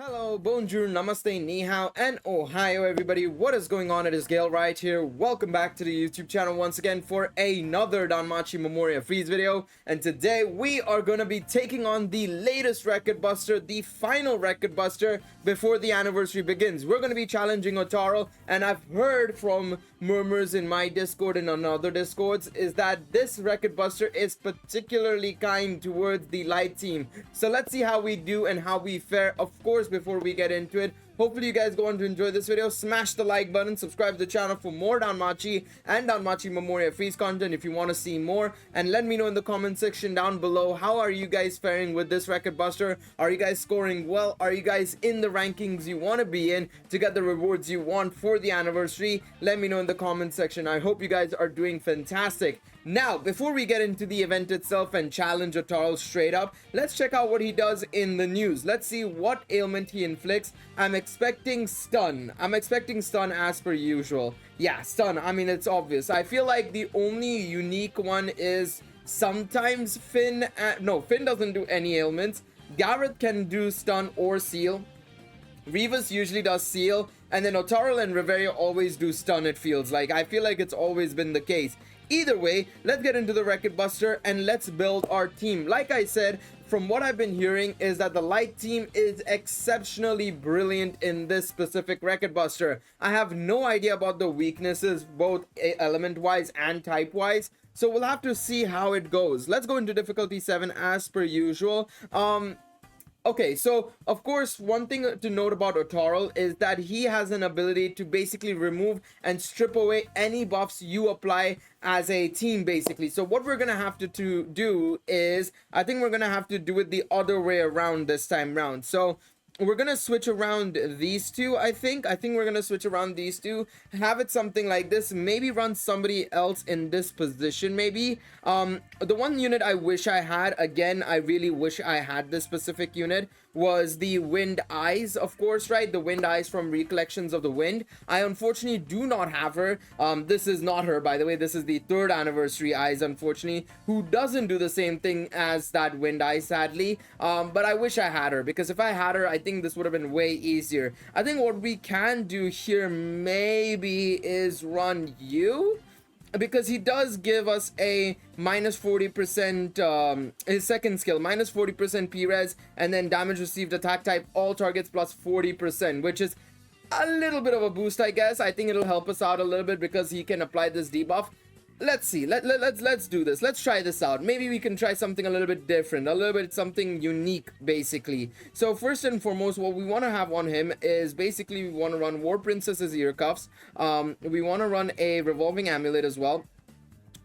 Hello, bonjour, namaste, ni hao, and ohio everybody. What is going on? It is Galeriot here. Welcome back to the YouTube channel once again for another Danmachi Memoria Freese video. And today we are going to be taking on the latest record buster, the final record buster before the anniversary begins. We're going to be challenging Ottarl, and I've heard from murmurs in my Discord and on other Discords is that this record buster is particularly kind towards the light team. So let's see how we do and how we fare. Of course, before we get into it, hopefully you guys go on to enjoy this video. Smash the like button, subscribe to the channel for more Danmachi and Danmachi Memoria Freese content if you want to see more, and let me know in the comment section down below, how are you guys faring with this record buster? Are you guys scoring well? Are you guys in the rankings you want to be in to get the rewards you want for the anniversary? Let me know in the comment section. I hope you guys are doing fantastic. Now, before we get into the event itself and challenge Ottarl straight up, let's check out what he does in the news. Let's see what ailment he inflicts. I'm expecting stun. I'm expecting stun as per usual. Yeah, stun. I mean, it's obvious. I feel like the only unique one is sometimes Finn. No, Finn doesn't do any ailments. Garrett can do stun or seal. Rivas usually does seal. And then Ottarl and Riveria always do stun, it feels like. I feel like it's always been the case. Either way, let's get into the record buster and let's build our team. Like I said, from what I've been hearing is that the light team is exceptionally brilliant in this specific record buster. I have no idea about the weaknesses, both element wise and type wise, so we'll have to see how it goes. Let's go into difficulty 7 as per usual. Okay, so of course, one thing to note about Ottarl is that he has an ability to basically remove and strip away any buffs you apply as a team, basically. So what we're gonna have to do is, I think we're gonna have to do it the other way around this time round. So we're gonna switch around these two. I think we're gonna switch around these two, have it something like this, maybe run somebody else in this position. Maybe the one unit I wish I had, again, I really wish I had this specific unit, was the Wind Eyes, of course, right? The Wind Eyes from Recollections of the Wind. I unfortunately do not have her. This is not her, by the way. This is the 3rd anniversary Eyes, unfortunately, who doesn't do the same thing as that Wind Eye, sadly. But I wish I had her, because if I had her, I think this would have been way easier. I think what we can do here maybe is run you, because he does give us a minus 40%, his second skill, minus 40% P-res, and then damage received attack type, all targets plus 40%, which is a little bit of a boost, I guess. I think it'll help us out a little bit because he can apply this debuff. Let's see, let's do this. Let's try this out. Maybe we can try something a little bit different, a little bit something unique, basically. So first and foremost, what we want to have on him is basically we want to run War Princess's ear cuffs. We want to run a revolving amulet as well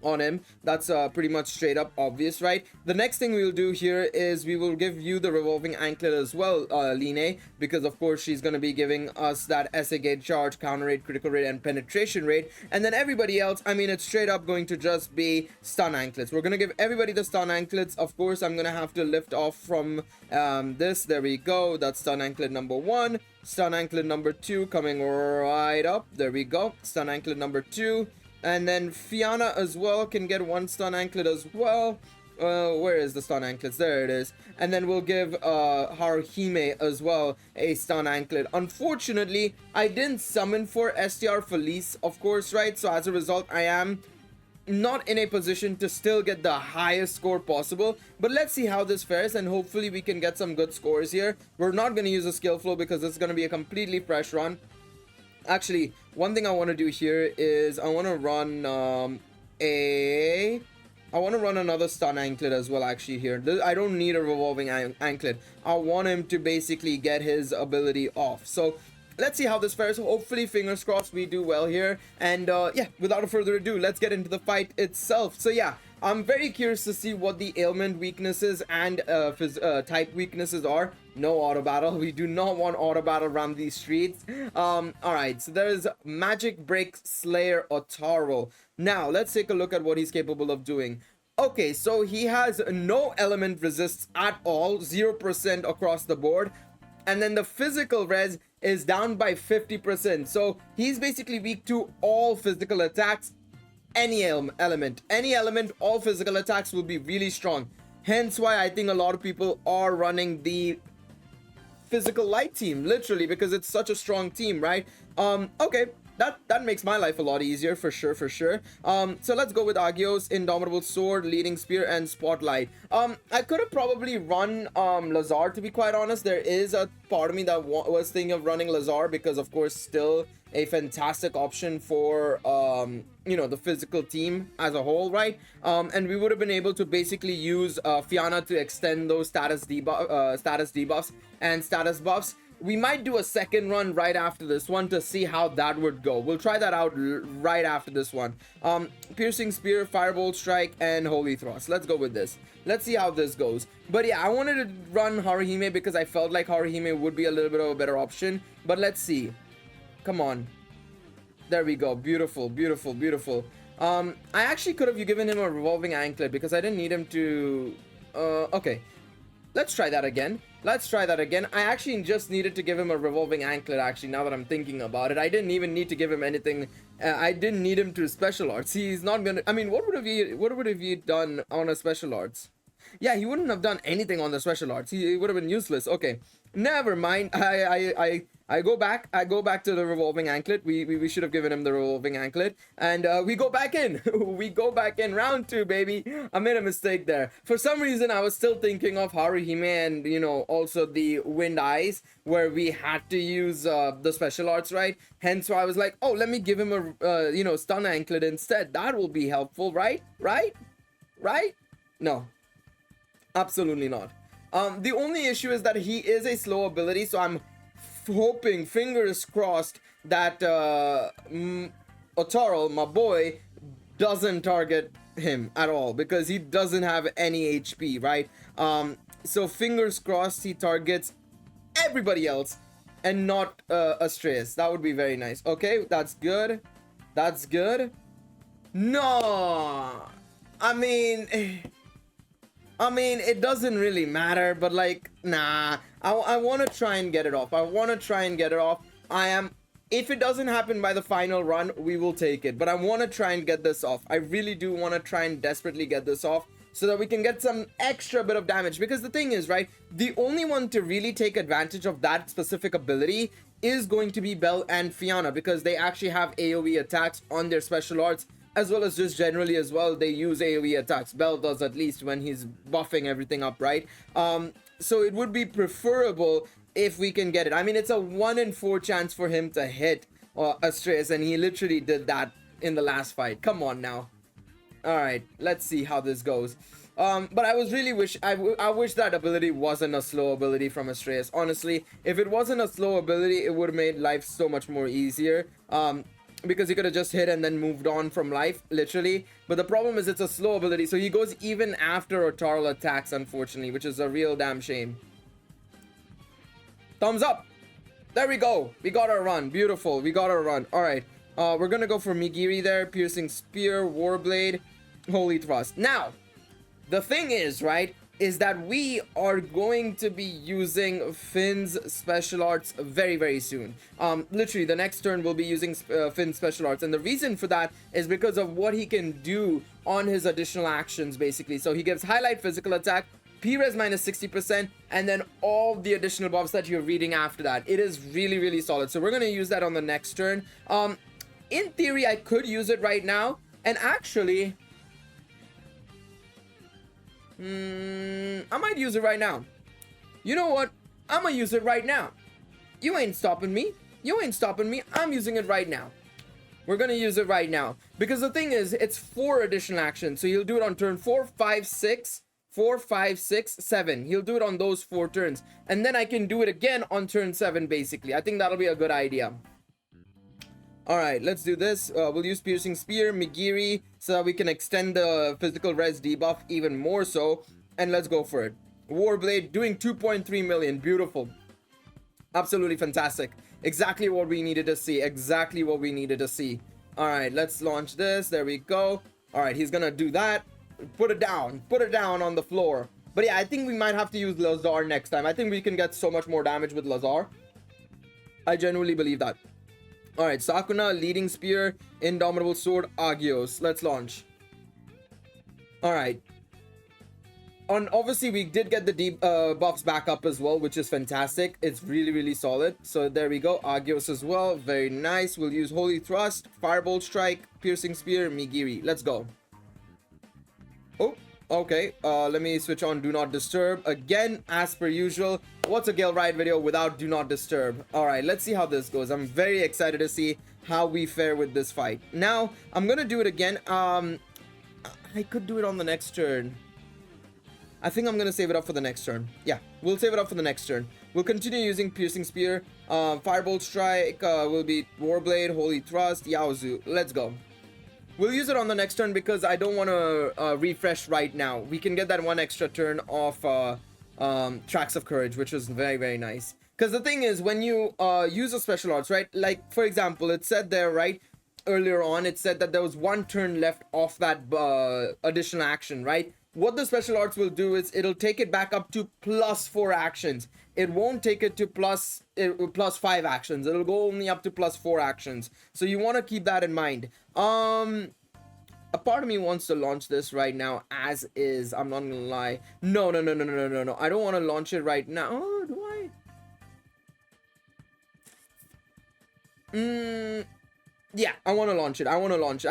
on him. That's pretty much straight up obvious, right? The next thing we'll do here is we will give you the revolving anklet as well, Line, because of course she's going to be giving us that SA gate charge, counter rate, critical rate, and penetration rate. And then everybody else, I mean, it's straight up going to just be stun anklets. We're going to give everybody the stun anklets. Of course, I'm going to have to lift off from this. There we go. That's stun anklet number 1. Stun anklet number 2 coming right up. There we go. Stun anklet number 2. And then Fianna as well can get 1 stun anklet as well. Where is the stun anklets? There it is. And then we'll give Haruhime as well a stun anklet. Unfortunately, I didn't summon for STR Felice, of course, right? So as a result, I am not in a position to still get the highest score possible. But let's see how this fares, and hopefully we can get some good scores here. We're not going to use a skill flow because it's going to be a completely fresh run. Actually, one thing I want to do here is I want to run another stun anklet as well, actually, here. I don't need a revolving anklet. I want him to basically get his ability off. So let's see how this fares. Hopefully, fingers crossed, we do well here. And yeah, without further ado, let's get into the fight itself. So yeah, I'm very curious to see what the ailment weaknesses and type weaknesses are. No auto battle. We do not want auto battle around these streets. Alright, so there's Magic Break Slayer Ottarl. Now, let's take a look at what he's capable of doing. Okay, so he has no element resists at all, 0% across the board. And then the physical res is down by 50%. So he's basically weak to all physical attacks. Any element, all physical attacks will be really strong. Hence why I think a lot of people are running the physical light team, literally, because it's such a strong team, right? Okay. That makes my life a lot easier, for sure. So let's go with Agios, Indomitable Sword, Leading Spear, and Spotlight. I could have probably run Lazar, to be quite honest. There is a part of me that was thinking of running Lazar because, of course, still a fantastic option for you know, the physical team as a whole, right? And we would have been able to basically use Fianna to extend those status debuffs and status buffs. We might do a second run right after this one to see how that would go. We'll try that out right after this one. Piercing Spear, Firebolt Strike, and Holy Thrust. Let's go with this. Let's see how this goes. But yeah, I wanted to run Haruhime because I felt like Haruhime would be a little bit of a better option. But let's see. Come on. There we go. Beautiful. I actually could have given him a Revolving Anklet because I didn't need him to... okay. Let's try that again. I actually just needed to give him a Revolving Anklet, actually, now that I'm thinking about it. I didn't even need to give him anything. I didn't need him to Special Arts. He's not gonna... I mean, what would have he done on a Special Arts? Yeah, he wouldn't have done anything on the Special Arts. He would have been useless. Okay. Never mind. I go back to the Revolving Anklet. We should have given him the Revolving Anklet. And we go back in. We go back in. Round 2, baby. I made a mistake there. For some reason, I was still thinking of Haruhime and, you know, also the Wind Eyes, where we had to use the Special Arts, right? Hence why I was like, oh, let me give him a, you know, Stun Anklet instead. That will be helpful, right? Right? No. Absolutely not. The only issue is that he is a slow ability, so I'm hoping, fingers crossed, that Ottarl, my boy, doesn't target him at all because he doesn't have any HP, right? So fingers crossed he targets everybody else and not Astreus. That would be very nice. Okay, that's good. No, I mean, it doesn't really matter, but like, nah, I want to try and get it off. If it doesn't happen by the final run, we will take it, but I want to try and get this off. I really do want to try and desperately get this off so that we can get some extra bit of damage, because the thing is, right, the only one to really take advantage of that specific ability is going to be Belle and Fianna, because they actually have AoE attacks on their Special Arts, as well as just generally as well, they use AoE attacks. Belle does, at least when he's buffing everything up, right? So it would be preferable if we can get it. I mean, it's a 1 in 4 chance for him to hit Astreus, and he literally did that in the last fight. Come on now. All right, let's see how this goes. But I was really I wish that ability wasn't a slow ability from Astreus. Honestly, if it wasn't a slow ability, it would have made life so much more easier. Because he could have just hit and then moved on from life, literally. But the problem is it's a slow ability, so he goes even after Ottarl attacks, unfortunately, which is a real damn shame. Thumbs up. There we go. We got our run. Beautiful. We got our run. All right. We're gonna go for Migiri there. Piercing Spear, Warblade, Holy Thrust. Now, the thing is, right, is that we are going to be using Finn's Special Arts very, very soon. Literally, the next turn we'll be using Finn's Special Arts. And the reason for that is because of what he can do on his additional actions, basically. So he gives Highlight Physical Attack, P-Res minus 60%, and then all the additional buffs that you're reading after that. It is really, really solid. So we're going to use that on the next turn. In theory, I could use it right now. And actually... I might use it right now. You know what? I'm gonna use it right now. You ain't stopping me. I'm using it right now. We're gonna use it right now. Because the thing is, it's 4 additional actions. So you'll do it on turn 4, 5, 6. 4, 5, 6, 7. He'll do it on those 4 turns. And then I can do it again on turn 7, basically. I think that'll be a good idea. Alright, let's do this. We'll use Piercing Spear, Migiri, so that we can extend the physical res debuff even more so. And let's go for it. Warblade doing 2.3 million. Beautiful. Absolutely fantastic. Exactly what we needed to see. Alright, let's launch this. There we go. Alright, he's gonna do that. Put it down on the floor. But yeah, I think we might have to use Lazar next time. I think we can get so much more damage with Lazar. I genuinely believe that. Alright, Sakuna, Leading Spear, Indomitable Sword, Agios. Let's launch. Alright. obviously we did get the deep buffs back up as well, which is fantastic. It's really solid. So there we go. Agios as well, very nice. We'll use Holy Thrust, Firebolt Strike, Piercing Spear, Migiri. Let's go. Oh, okay. Let me switch on Do Not Disturb again, as per usual. What's a Gale Ride video without Do Not Disturb? All right, let's see how this goes. I'm very excited to see how we fare with this fight. Now I'm gonna do it again. I could do it on the next turn. I think I'm gonna save it up for the next turn. Yeah, we'll save it up for the next turn. We'll continue using Piercing Spear. Firebolt Strike will be Warblade, Holy Thrust, Yaozu. Let's go. We'll use it on the next turn because I don't want to refresh right now. We can get that one extra turn off Tracks of Courage, which was very nice. Because the thing is, when you use a special arts, right? Like, for example, it said there, right? Earlier on, it said that there was one turn left off that additional action, right? What the special arts will do is it'll take it back up to +4 actions. It won't take it to plus 5 actions. It'll go only up to +4 actions. So you want to keep that in mind. A part of me wants to launch this right now as is. I'm not gonna lie. No. I don't want to launch it right now. Oh, do I? Yeah, I want to launch it. I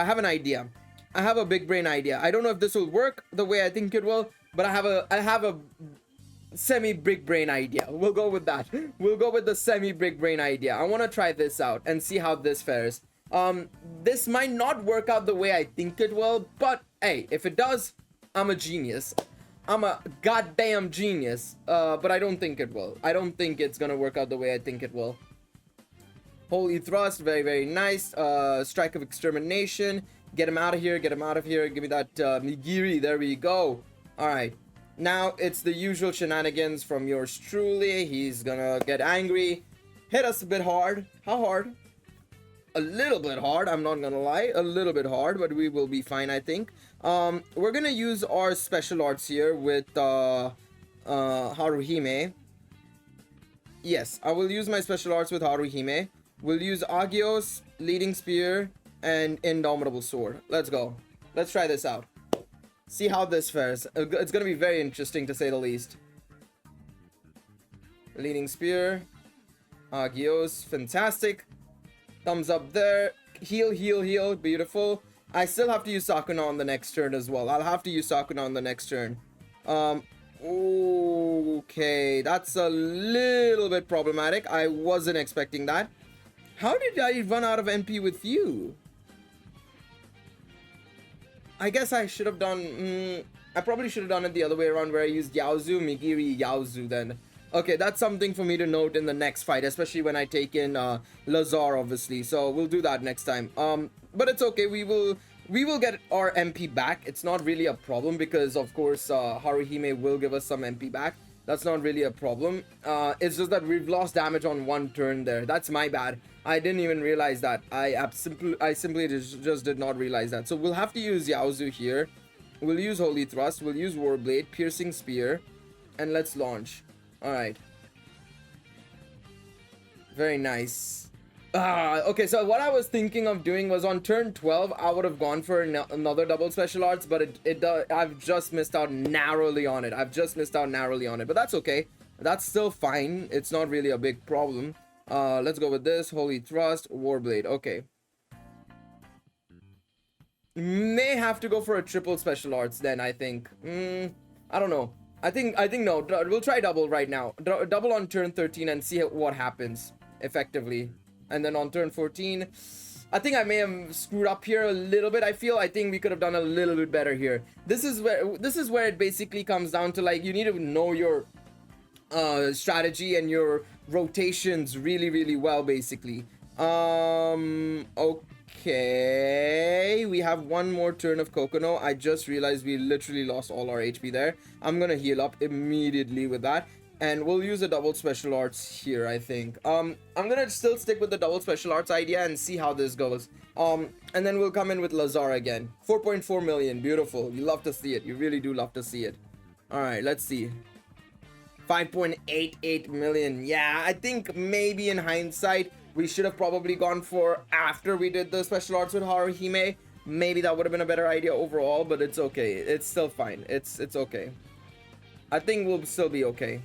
have an idea. I have a big brain idea. I don't know if this will work the way I think it will, but I have a semi big brain idea. We'll go with that. We'll go with the semi big brain idea. I want to try this out and see how this fares. This might not work out the way I think it will, but hey, if it does, I'm a genius. I'm a goddamn genius. But I don't think it will. I don't think it's gonna work out the way I think it will. Holy Thrust, very nice. Strike of Extermination. Get him out of here, give me that Nigiri, there we go. Alright, now it's the usual shenanigans from yours truly. He's gonna get angry, hit us a bit hard. How hard? A little bit hard, I'm not gonna lie, a little bit hard, but we will be fine, I think. We're gonna use our special arts here with Haruhime. Yes, I will use my special arts with Haruhime. We'll use Agios, Leading Spear, and Indomitable Sword. Let's go. Let's try this out. See how this fares. It's gonna be very interesting to say the least. Leading Spear. Agios. Fantastic. Thumbs up there. Heal. Beautiful. I still have to use Sakuna on the next turn as well. I'll have to use Sakuna on the next turn. Okay. That's a little bit problematic. I wasn't expecting that. How did I run out of MP with you? I guess I should have done... I probably should have done it the other way around where I used Yaozu, Migiri, Yaozu then. Okay, that's something for me to note in the next fight, especially when I take in Lazar, obviously. So we'll do that next time. But it's okay, we will get our MP back. It's not really a problem because, of course, Haruhime will give us some MP back. That's not really a problem. It's just that we've lost damage on one turn there. That's my bad. I didn't even realize that. I simply just did not realize that. So we'll have to use Yaozu here. We'll use Holy Thrust. We'll use Warblade, Piercing Spear, and let's launch. Alright. Very nice. Okay, so what I was thinking of doing was on turn 12, I would have gone for another double special arts, but I've just missed out narrowly on it. But that's okay. That's still fine. It's not really a big problem. Let's go with this. Holy Thrust, Warblade. Okay. May have to go for a triple special arts then, I think. I don't know. I think no. We'll try double right now. Double on turn 13 and see what happens effectively. And then on turn 14, I think I may have screwed up here a little bit. I think we could have done a little bit better here. This is where it basically comes down to, like, you need to know your strategy and your rotations really well, basically. Okay, we have one more turn of Kokono. I just realized we literally lost all our HP there. I'm gonna heal up immediately with that, and we'll use a double special arts here, I think. I'm gonna still stick with the double special arts idea and see how this goes. And then we'll come in with Lazar again. 4.4 million, beautiful. You love to see it. You really do love to see it. All right, let's see. 5.88 million. Yeah, I think maybe in hindsight we should have probably gone for after we did the special arts with Haruhime. Maybe that would have been a better idea overall, but it's okay. It's still fine. It's okay. I think we'll still be okay.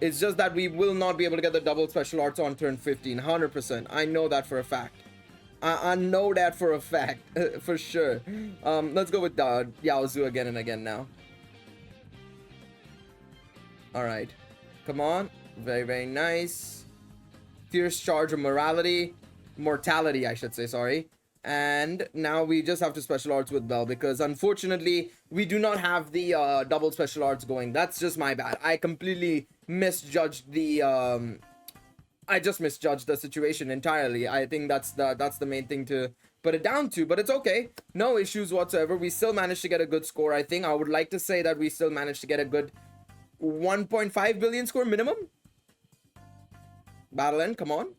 It's just that we will not be able to get the double special arts on turn 15. 100%. I know that for a fact. I know that for a fact. For sure. Let's go with Yaozu again and again now. Alright. Come on. Very, very nice. Fierce Charge of Mortality, I should say, sorry. And now we just have to special arts with Bell, because unfortunately we do not have the double special arts going. That's just my bad. I completely misjudged the I just misjudged the situation entirely. I think that's the main thing to put it down to, but it's okay. No issues whatsoever. We still managed to get a good score. I think I would like to say that we still managed to get a good 1.5 billion score minimum. Battle end, come on.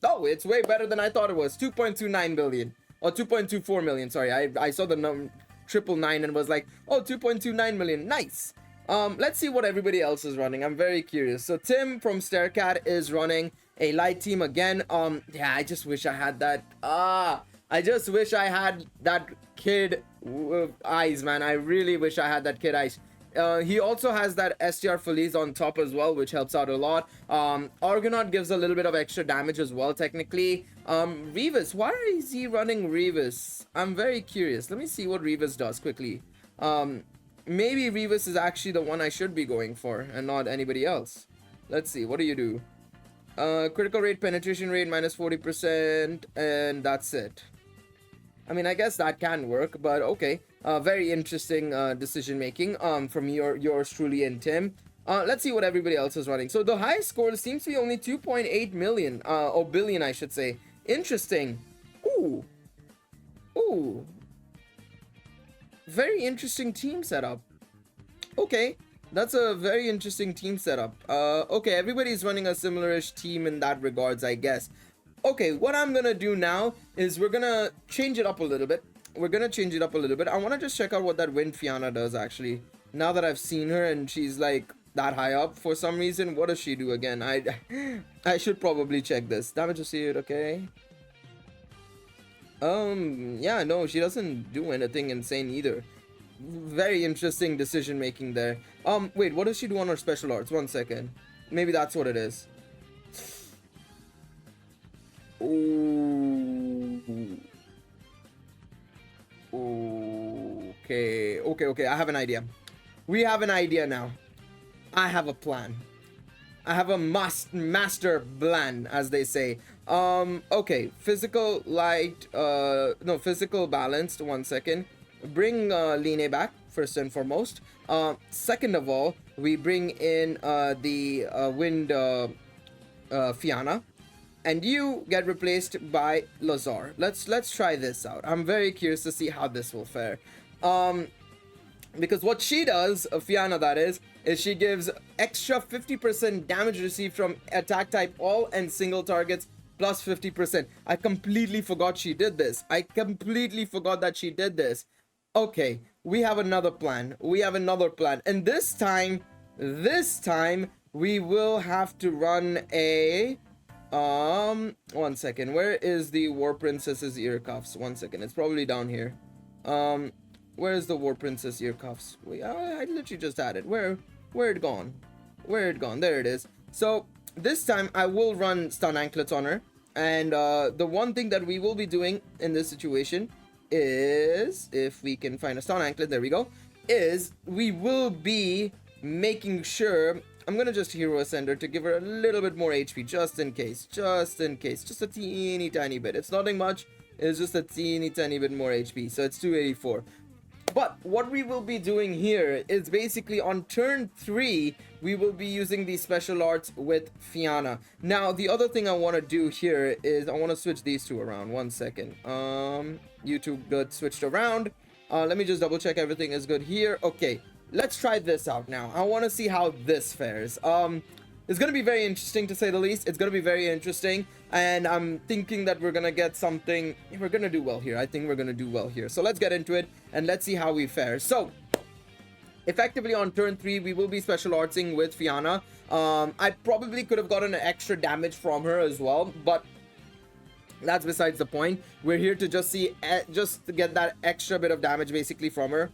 Oh, it's way better than I thought it was. 2.29 billion. Or 2.24 million, sorry. I saw the number 999 and was like, oh, 2.29 million. Nice. Let's see what everybody else is running. I'm very curious. So Tim from Starecat is running a light team again. Yeah, I just wish I had that. I just wish I had that kid eyes, man. I really wish I had that kid eyes. He also has that STR Feliz on top as well, which helps out a lot. Argonaut gives a little bit of extra damage as well, technically. Revis, why is he running Revis? I'm very curious. Let me see what Revis does quickly. Maybe Revis is actually the one I should be going for and not anybody else. Let's see, what do you do? Critical rate, penetration rate, minus 40%, and that's it. I mean, I guess that can work, but okay. Very interesting decision making from yours truly and Tim. Let's see what everybody else is running. So the highest score seems to be only 2.8 million, or billion, I should say. Interesting. Ooh. Ooh. Very interesting team setup. Okay. That's a very interesting team setup. Okay, everybody's running a similar-ish team in that regards, I guess. Okay, what I'm gonna do now is we're gonna change it up a little bit. I want to just check out what that Wind Fianna does, actually. Now that I've seen her and she's like that high up for some reason. What does she do again? I should probably check this. Damage received, okay. Yeah, no, she doesn't do anything insane either. Very interesting decision making there. Wait, what does she do on her special arts? 1 second. Maybe that's what it is. Ooh. Okay. I have an idea. We have an idea now. I have a plan. I have a master plan, as they say. Okay. Physical light. No, physical balanced. 1 second. Bring Line back first and foremost. Second of all, we bring in the Wind Fianna. And you get replaced by Lazar. Let's try this out. I'm very curious to see how this will fare. Because what she does, Fianna that is she gives extra 50% damage received from attack type all and single targets plus 50%. I completely forgot she did this. Okay, we have another plan. And this time, we will have to run a... 1 second. Where is the War Princess's ear cuffs? 1 second. It's probably down here. Where is the War Princess ear cuffs? Wait, I literally just had it. Where it gone? There it is. So this time I will run stun anklets on her. And the one thing that we will be doing in this situation is, if we can find a stun anklet, there we go, is we will be making sure... I'm gonna just Hero Ascender to give her a little bit more HP, just in case, just a teeny tiny bit. It's nothing much, it's just a teeny tiny bit more HP, so it's 284. But what we will be doing here is basically on turn 3, we will be using the special arts with Fianna. Now, the other thing I want to do here is I want to switch these two around. 1 second. You two got switched around. Let me just double check everything is good here. Okay. Let's try this out now. I want to see how this fares. It's going to be very interesting, to say the least. It's going to be very interesting. And I'm thinking that we're going to get something... We're going to do well here. I think we're going to do well here. So let's get into it and let's see how we fare. So, effectively on turn 3, we will be special artsing with Fianna. I probably could have gotten an extra damage from her as well, but that's besides the point. We're here to just see... just to get that extra bit of damage basically from her.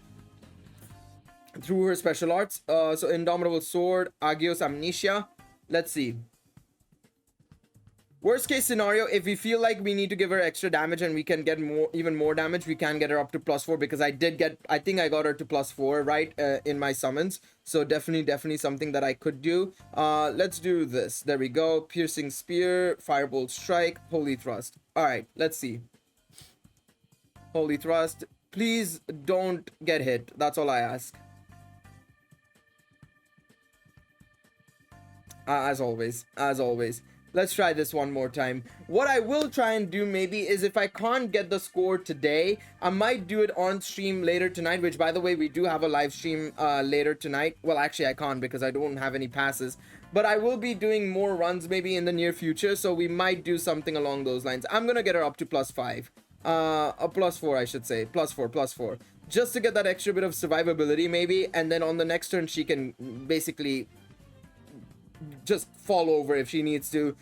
through her special arts. So Indomitable Sword, Agios Amnesia. Let's see. Worst case scenario, if we feel like we need to give her extra damage and we can get even more damage, we can get her up to +4, because I think I got her to +4, right, in my summons. So definitely something that I could do. Let's do this. There we go. Piercing Spear, Firebolt Strike, Holy Thrust. All right, let's see. Holy Thrust. Please don't get hit. That's all I ask. As always. Let's try this one more time. What I will try and do maybe is, if I can't get the score today, I might do it on stream later tonight, which, by the way, we do have a live stream later tonight. Well, actually I can't, because I don't have any passes, but I will be doing more runs maybe in the near future, so we might do something along those lines. I'm gonna get her up to +5, a +4, I should say, +4, just to get that extra bit of survivability maybe, and then on the next turn she can basically just fall over if she needs to,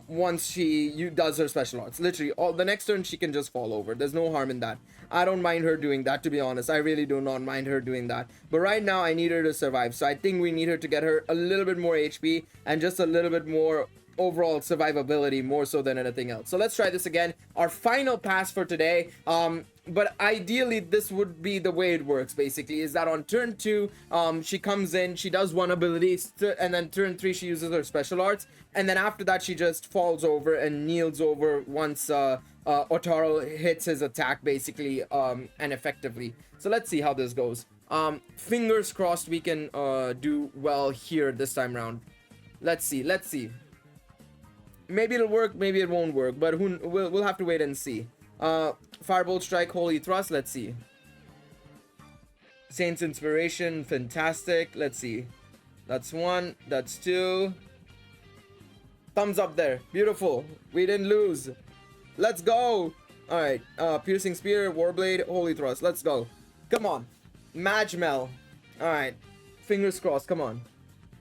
once she does her special arts. Literally the next turn she can just fall over. There's no harm in that. I don't mind her doing that, to be honest. I really do not mind her doing that, but right now I need her to survive, so I think we need her to get her a little bit more HP and just a little bit more overall survivability, more so than anything else. So let's try this again. Our final pass for today, but ideally this would be the way it works, basically, is that on turn 2 she comes in, she does one ability, and then turn 3 she uses her special arts, and then after that she just falls over and kneels over once Ottarl hits his attack, basically, and effectively. So let's see how this goes. Fingers crossed we can do well here this time round. Let's see. Maybe it'll work, maybe it won't work, but we'll have to wait and see. Firebolt Strike, Holy Thrust, let's see. Saint's Inspiration, fantastic. Let's see. That's 1, that's 2. Thumbs up there. Beautiful. We didn't lose. Let's go. All right. Piercing Spear, Warblade, Holy Thrust. Let's go. Come on. Majmel. All right. Fingers crossed. Come on.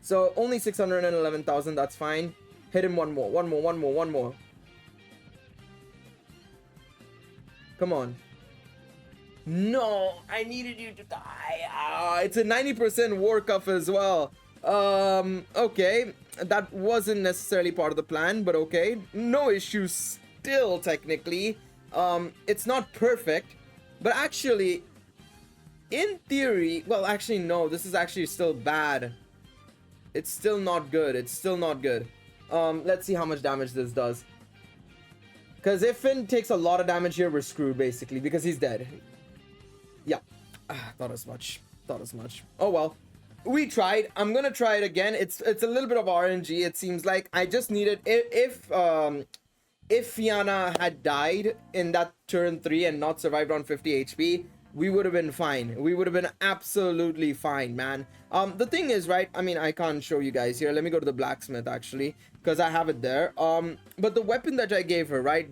So only 611,000. That's fine. Hit him one more. Come on. No, I needed you to die. It's a 90% war cuff as well. Okay. That wasn't necessarily part of the plan, but okay. No issues still, technically. It's not perfect, but actually, in theory, well, actually, no, this is actually still bad. It's still not good. Let's see how much damage this does. Because if Finn takes a lot of damage here, we're screwed, basically, because he's dead. Yeah. Thought as much. Oh, well. We tried. I'm gonna try it again. It's a little bit of RNG, it seems like. I just needed... If Fianna had died in that turn 3 and not survived on 50 HP, we would have been fine. We would have been absolutely fine, man. The thing is, right, I mean, I can't show you guys here. Let me go to the blacksmith, actually, because I have it there. But the weapon that I gave her, right,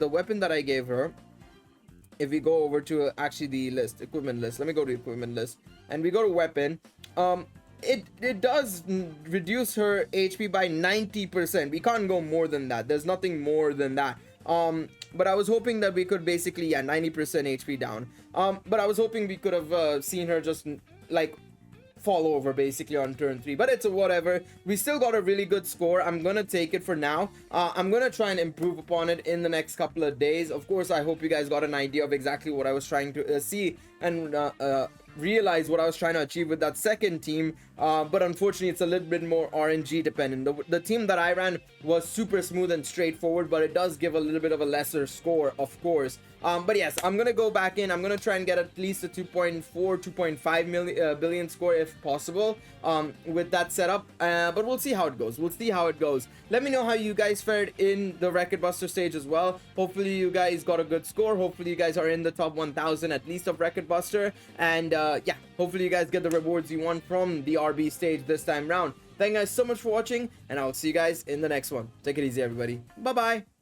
if we go over to actually the list, equipment list, let me go to equipment list, and we go to weapon, it does reduce her HP by 90%. We can't go more than that. There's nothing more than that. But I was hoping that we could basically, yeah, 90% HP down. But I was hoping we could have seen her just like fall over basically on turn 3, but it's a whatever. We still got a really good score. I'm gonna take it for now. I'm gonna try and improve upon it in the next couple of days. Of course, I hope you guys got an idea of exactly what I was trying to see and realize what I was trying to achieve with that second team, but unfortunately it's a little bit more RNG dependent. The team that I ran was super smooth and straightforward, but it does give a little bit of a lesser score, of course. But yes, I'm gonna go back in. I'm gonna try and get at least a 2.5 billion score if possible with that setup, but we'll see how it goes. Let me know how you guys fared in the Record Buster stage as well. Hopefully you guys got a good score. Hopefully you guys are in the top 1000 at least of Record Buster, and yeah, hopefully you guys get the rewards you want from the RB stage this time round. Thank you guys so much for watching, and I'll see you guys in the next one. Take it easy, everybody. Bye bye.